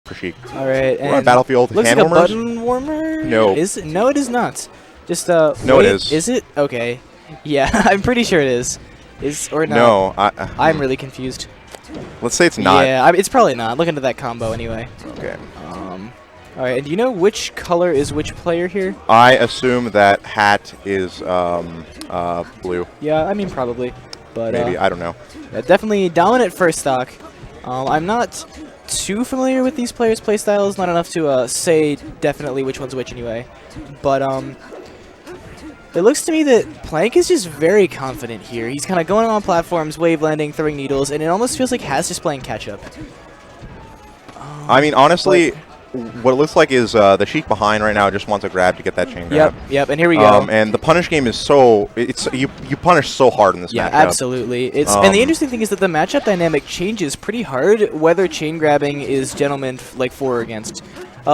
for Sheik. All right. We're on Battlefield. Looks hand like warmers? a button warmer. No. Is it? No, it is not. Just No, wait, it is. Is it? Okay. Yeah, I'm pretty sure it is. Is or not? No. I'm really confused. Let's say it's not. Yeah, it's probably not. Look into that combo anyway. Okay. All right. And do you know which color is which player here? I assume that hat is blue. Yeah, I mean probably. But Maybe. I don't know. yeah, definitely dominant first stock. I'm not too familiar with these players' playstyles. Not enough to say definitely which one's which anyway. But it looks to me that Plank is just very confident here. He's kind of going on platforms, wave landing, throwing needles, and it almost feels like Has just playing catch-up. I mean, honestly, what it looks like is the Sheik behind right now just wants a grab to get that chain grab. Yep, and here we go. And the punish game is so you punish so hard in this yeah, matchup. absolutely. And the interesting thing is that the matchup dynamic changes pretty hard whether chain grabbing is gentleman like for or against.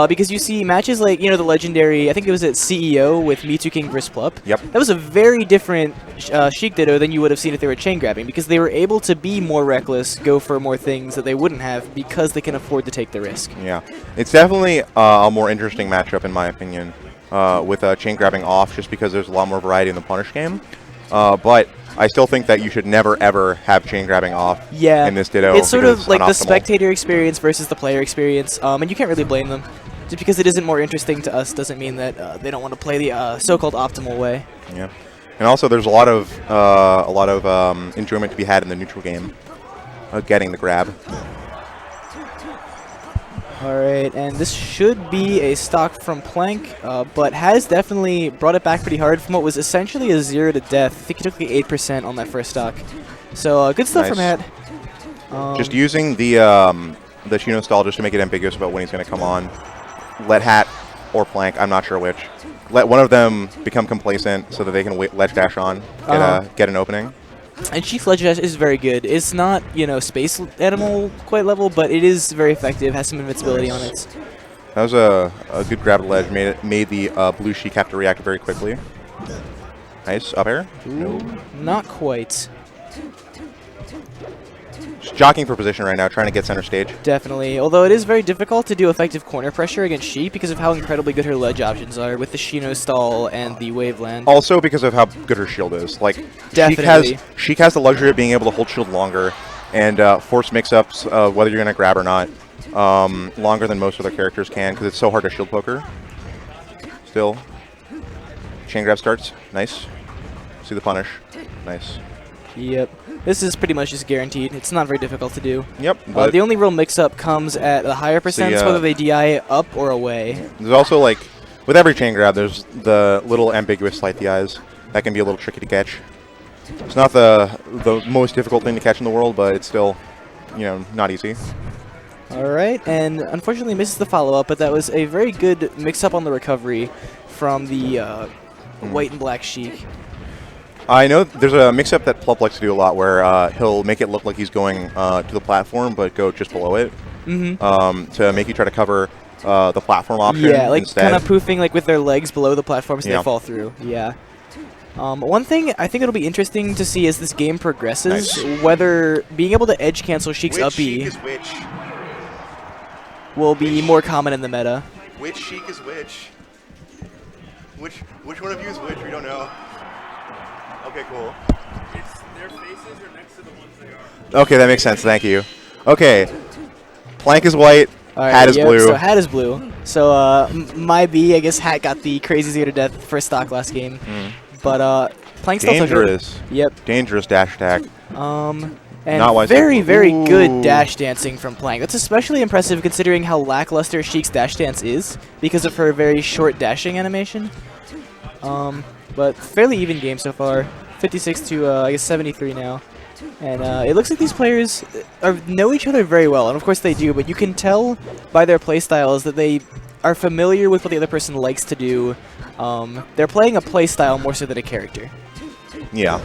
Because you see matches like, the legendary, I think it was at CEO with Mewtwo King vs. Plup. Yep. That was a very different Sheik Ditto than you would have seen if they were chain grabbing, because they were able to be more reckless, go for more things that they wouldn't have because they can afford to take the risk. Yeah. It's definitely a more interesting matchup in my opinion with chain grabbing off, just because there's a lot more variety in the punish game. But I still think that you should never, ever have chain grabbing off in this Ditto. It's sort of like unoptimal. the spectator experience versus the player experience, and you can't really blame them. Just because it isn't more interesting to us doesn't mean that they don't want to play the so-called optimal way. Yeah, and also there's a lot of enjoyment to be had in the neutral game of getting the grab. All right, and this should be a stock from Plank, but has definitely brought it back pretty hard from what was essentially a 0 to death. I think he took the 8% on that first stock. So good stuff from Hat. Just using the Shino stall just to make it ambiguous about when he's going to come on. Let Hat or Plank, I'm not sure which. Let one of them become complacent so that they can ledge dash on, get an opening. And Sheik's ledge dash is very good. It's not, space animal quite level, but it is very effective, has some invincibility on it. That was a good grab to ledge. Made the blue Sheik have to react very quickly. Nice. Up air? No. Not quite. Just jockeying for position right now, trying to get center stage. Definitely. Although it is very difficult to do effective corner pressure against Sheik because of how incredibly good her ledge options are with the Shino stall and the wave land. Also because of how good her shield is. Like, Definitely. Sheik has the luxury of being able to hold shield longer and force mix-ups of whether you're going to grab or not longer than most other characters can because it's so hard to shield poke her. Still. Chain grab starts. Nice. See the punish. Nice. Yep. This is pretty much just guaranteed. It's not very difficult to do. Yep. But the only real mix-up comes at the higher percents, whether they DI up or away. There's also, like, with every chain grab, there's the little ambiguous slight DIs. That can be a little tricky to catch. It's not the most difficult thing to catch in the world, but it's still, not easy. All right, and unfortunately misses the follow-up, but that was a very good mix-up on the recovery from the white and black Sheik. I know there's a mix-up that Plup likes to do a lot where he'll make it look like he's going to the platform, but go just below it to make you try to cover the platform option Yeah, like instead. kind of poofing like with their legs below the platform so they fall through. Yeah. One thing I think it'll be interesting to see as this game progresses, whether being able to edge cancel Sheik's up B will be more common in the meta. Which Sheik is which? Which one of you is which? We don't know. Okay, cool. Their faces are next to the ones they are. Okay, that makes sense. Thank you. Okay. Plank is white. Right, Hat is blue. So Hat is blue. So my B, I guess Hat got the crazy 0 to death first stock last game. But Plank still took it. Dangerous. Yep. Dangerous dash attack. And very, very good dash dancing from Plank. That's especially impressive considering how lackluster Sheik's dash dance is because of her very short dashing animation. But fairly even game so far. 56 to, I guess, 73 now. And it looks like these players know each other very well. And of course they do, but you can tell by their playstyles that they are familiar with what the other person likes to do. They're playing a playstyle more so than a character. Yeah.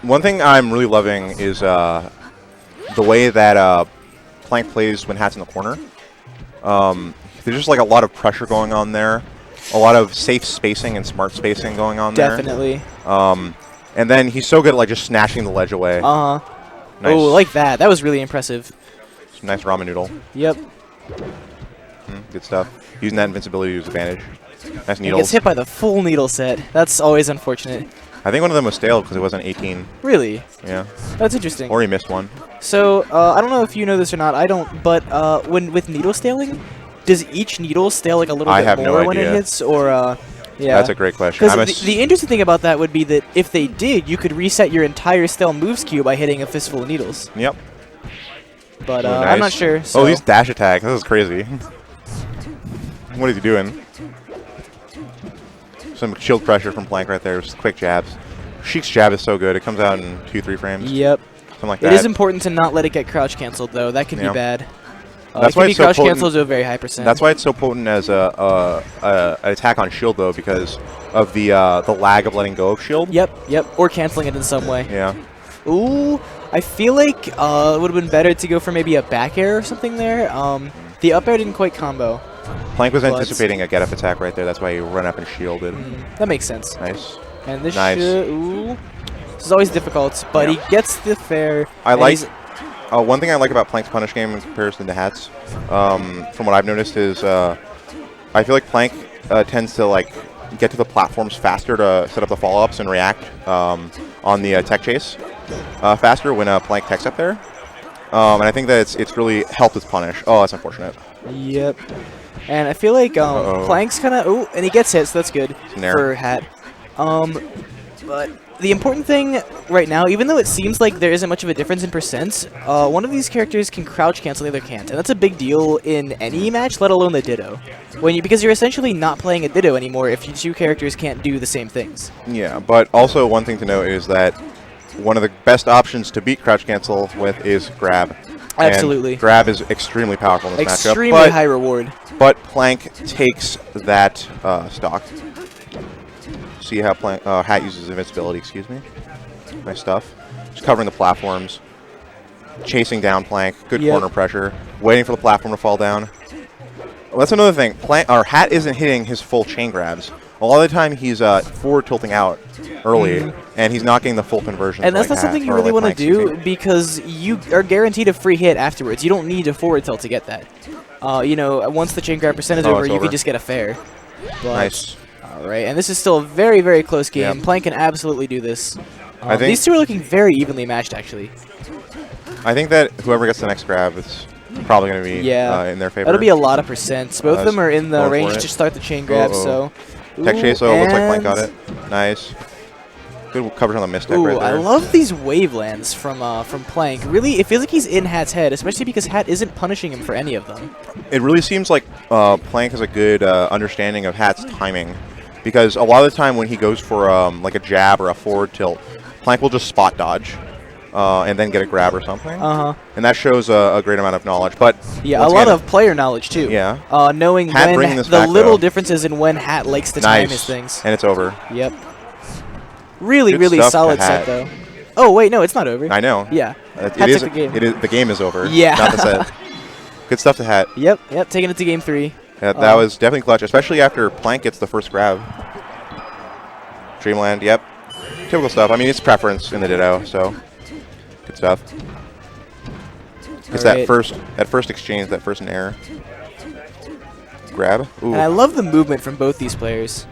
One thing I'm really loving is the way that Plank plays when Hat's in the corner. There's just like a lot of pressure going on there. A lot of safe spacing and smart spacing going on there. Definitely. And then he's so good at like just snatching the ledge away. Uh-huh. Nice. Oh, like that. That was really impressive. Nice ramen noodle. Yep. Good stuff. Using that invincibility to his advantage. Nice He needles. gets hit by the full needle set. That's always unfortunate. I think one of them was stale because it wasn't 18. Really? Yeah. That's interesting. Or he missed one. So, I don't know if you know this or not. I don't, but with needle staling, does each needle stale like a little bit more when it hits, or yeah? That's a great question. Because the interesting thing about that would be that if they did, you could reset your entire stale moves queue by hitting a fistful of needles. Yep. But Ooh, nice. I'm not sure. So. Oh, these dash attacks. This is crazy. What is he doing? Some shield pressure from Plank right there. Just quick jabs. Sheik's jab is so good. It comes out in 2-3 frames. Yep. Something like that. It is important to not let it get crouch canceled, though. That can be bad. That's why it's so crouch potent. cancelled to a very high percent. That's why it's so potent as an attack on shield, though, because of the lag of letting go of shield. Yep. Or canceling it in some way. Yeah. Ooh, I feel like it would have been better to go for maybe a back air or something there. The up air didn't quite combo. Plank was anticipating a get up attack right there. That's why he ran up and shielded. That makes sense. Nice. And this Nice. This is always difficult, but he gets the fair. I like. One thing I like about Plank's punish game in comparison to Hat's, from what I've noticed, is I feel like Plank tends to like get to the platforms faster to set up the follow-ups and react on the tech chase faster when Plank techs up there. And I think that it's really helped his punish. Oh, that's unfortunate. Yep. And I feel like Plank's kind of... Oh, and he gets hit, so that's good for Hat. But the important thing right now, even though it seems like there isn't much of a difference in percents, one of these characters can crouch cancel, the other can't. And that's a big deal in any match, let alone the Ditto. Because you're essentially not playing a Ditto anymore if your two characters can't do the same things. Yeah, but also one thing to note is that one of the best options to beat crouch cancel with is grab. Absolutely. And grab is extremely powerful in this matchup. Extremely high reward. But Plank takes that stock. See how Hat uses invincibility, excuse me. Nice stuff. Just covering the platforms. Chasing down Plank. Good corner pressure. Waiting for the platform to fall down. Well, that's another thing. Hat isn't hitting his full chain grabs. A lot of the time he's forward tilting out early, and he's not getting the full conversion. And that's not something you really want to do because you are guaranteed a free hit afterwards. You don't need a forward tilt to get that. Once the chain grab percent is over, you can just get a fair. But, nice. All right, and this is still a very, very close game. Yep. Plank can absolutely do this. I think these two are looking very evenly matched, actually. I think that whoever gets the next grab is probably going to be in their favor. That'll be a lot of percents. Both of them are in the range to start the chain grab, so... Tech chase, looks like Plank got it. Nice. Good coverage on the mistake right there. I love these wavelands from Plank. Really, it feels like he's in Hat's head, especially because Hat isn't punishing him for any of them. It really seems like Plank has a good understanding of Hat's timing, because a lot of the time when he goes for like a jab or a forward tilt, Plank will just spot dodge and then get a grab or something. And that shows a great amount of knowledge. But yeah, a lot of player knowledge too. Yeah. Knowing when the little differences in when Hat likes to time his things. And it's over. Yep. Really, really solid set though. Oh wait, no, it's not over. I know. Yeah. It is. The game is over. Yeah. Not the set. Good stuff to Hat. Yep. Taking it to game 3. Yeah, that was definitely clutch, especially after Plank gets the first grab. Dreamland. Yep. Typical stuff. I mean, it's preference in the Ditto, so good stuff. It's that first exchange, that first nair. Grab. Ooh. And I love the movement from both these players.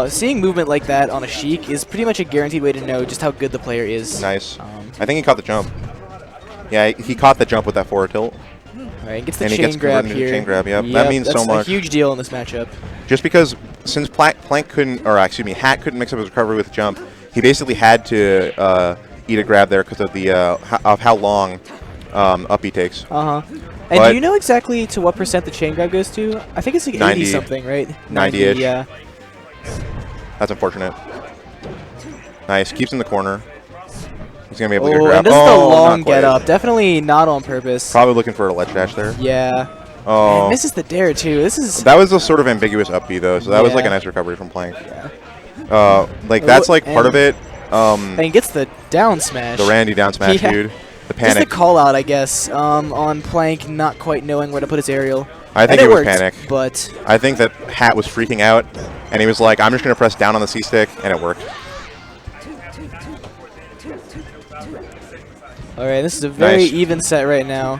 Seeing movement like that on a Sheik is pretty much a guaranteed way to know just how good the player is. Nice. I think he caught the jump. Yeah, he caught the jump with that forward tilt. All right, gets the chain grab here. Chain grab, yep. That means so much. That's a huge deal in this matchup. Just because since Plank couldn't, or excuse me, Hat couldn't mix up his recovery with jump, he basically had to eat a grab there because of the of how long up he takes. And do you know exactly to what percent the chain grab goes to? I think it's like 80 something, right? 90-ish. Yeah. That's unfortunate. Nice. Keeps in the corner. He's going to be able to get a grab. And this is the long get up. Definitely not on purpose. Probably looking for a ledge dash there. Yeah. Oh. And misses the dare, too. That was a sort of ambiguous up B, though, so that was like a nice recovery from Plank. Yeah. That's like part of it. And he gets the down smash. The Randy down smash, dude. The panic. Just the call out, I guess, on Plank not quite knowing where to put his aerial. I think it was panic. But I think that Hat was freaking out, and he was like, I'm just going to press down on the C-stick, and it worked. All right, this is a very even set right now.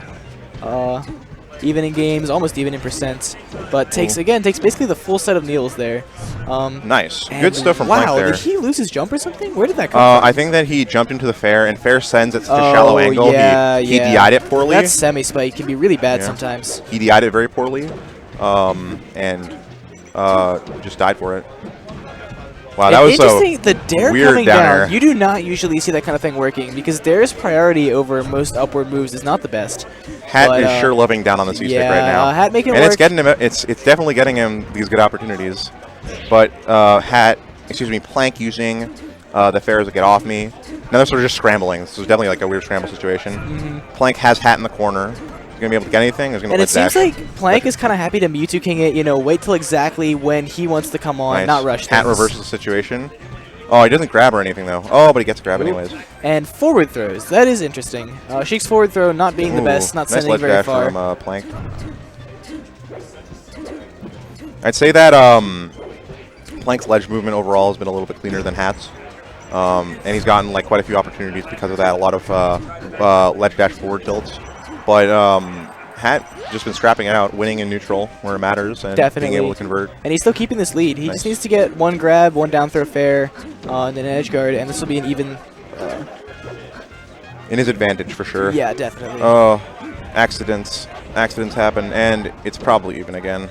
even in games, almost even in percent. But takes basically the full set of needles there. Nice. Good stuff from Plank wow, there. did he lose his jump or something? Where did that come from? I think that he jumped into the fair, and fair sends it to shallow angle. Yeah, he DI'd it poorly. That semi-spike can be really bad sometimes. He DI'd it very poorly, and just died for it. Wow, that was interesting. The dare weird coming down down, you do not usually see that kind of thing working because dare's priority over most upward moves is not the best. Hat is sure loving down on the C-stick right now. Hat making and work. it's getting him. It's definitely getting him these good opportunities. But Plank using the fair to get off me. Now they're sort of just scrambling. This is definitely like a weird scramble situation. Plank has Hat in the corner. He's going to be able to get anything. He's going to and it seems like Plank is kind of happy to Mewtwo King it, wait till exactly when he wants to come on, not rush Hat things. reverses the situation. Oh, he doesn't grab or anything, though. Oh, but he gets to grab anyways. And forward throws. That is interesting. Sheik's forward throw not being the best, not nice sending very far. From Plank. I'd say that Plank's ledge movement overall has been a little bit cleaner than Hat's. And he's gotten like quite a few opportunities because of that. A lot of ledge dash forward tilts. But Hat just been scrapping it out, winning in neutral where it matters, and being able to convert. And he's still keeping this lead. He just needs to get one grab, one down throw fair, and then an edge guard, and this will be an even. In his advantage for sure. Yeah, definitely. Oh, accidents happen, and it's probably even again,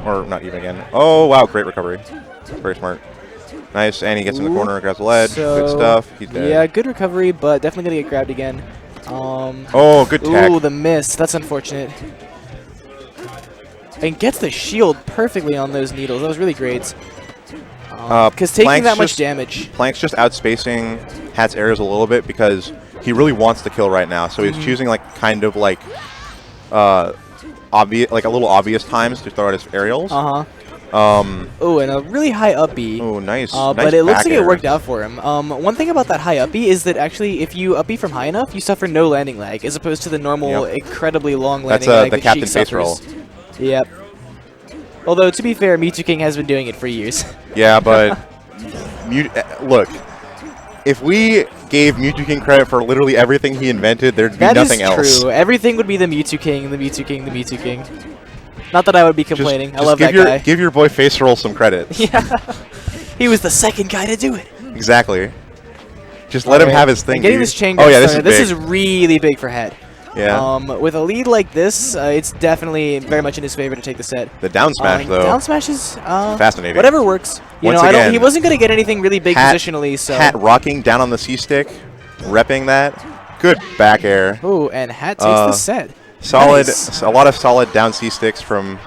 or not even again. Oh wow, great recovery. Very smart. Nice, and he gets in the corner, grabs the ledge. Good stuff. He's dead. Yeah, good recovery, but definitely gonna get grabbed again. Oh, good tech. Ooh, the miss. That's unfortunate. And gets the shield perfectly on those needles. That was really great. Because taking that much damage. Plank's just outspacing Hat's areas a little bit because he really wants to kill right now. So he's choosing like kind of like obvious, like a little obvious times to throw out his aerials. Oh, and a really high up B. Oh, nice. But it looks like it worked out for him. One thing about that high up B is that actually, if you up B from high enough, you suffer no landing lag, as opposed to the normal, incredibly long landing lag the that captain Sheik face roll. Yep. Although, to be fair, Mewtwo King has been doing it for years. Yeah, but look, if we gave Mewtwo King credit for literally everything he invented, there'd be nothing else. That is true. Everything would be the Mewtwo King, the Mewtwo King, the Mewtwo King. Not that I would be complaining. I love that guy. Give your boy Face Roll some credit. Yeah. He was the second guy to do it. Exactly. Just let him have his thing. Getting this chain this is really big for Hat. Yeah. With a lead like this, it's definitely very much in his favor to take the set. The down smash, though. Down smash is fascinating. Whatever works. You know, he wasn't going to get anything really big positionally. So Hat rocking down on the C-stick, repping that. Good back air. Ooh, and Hat takes the set. Solid, a lot of solid down C-sticks from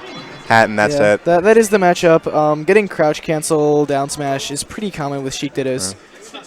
Hat in that set. That is the matchup. Getting crouch cancel down smash is pretty common with Sheik Dittos.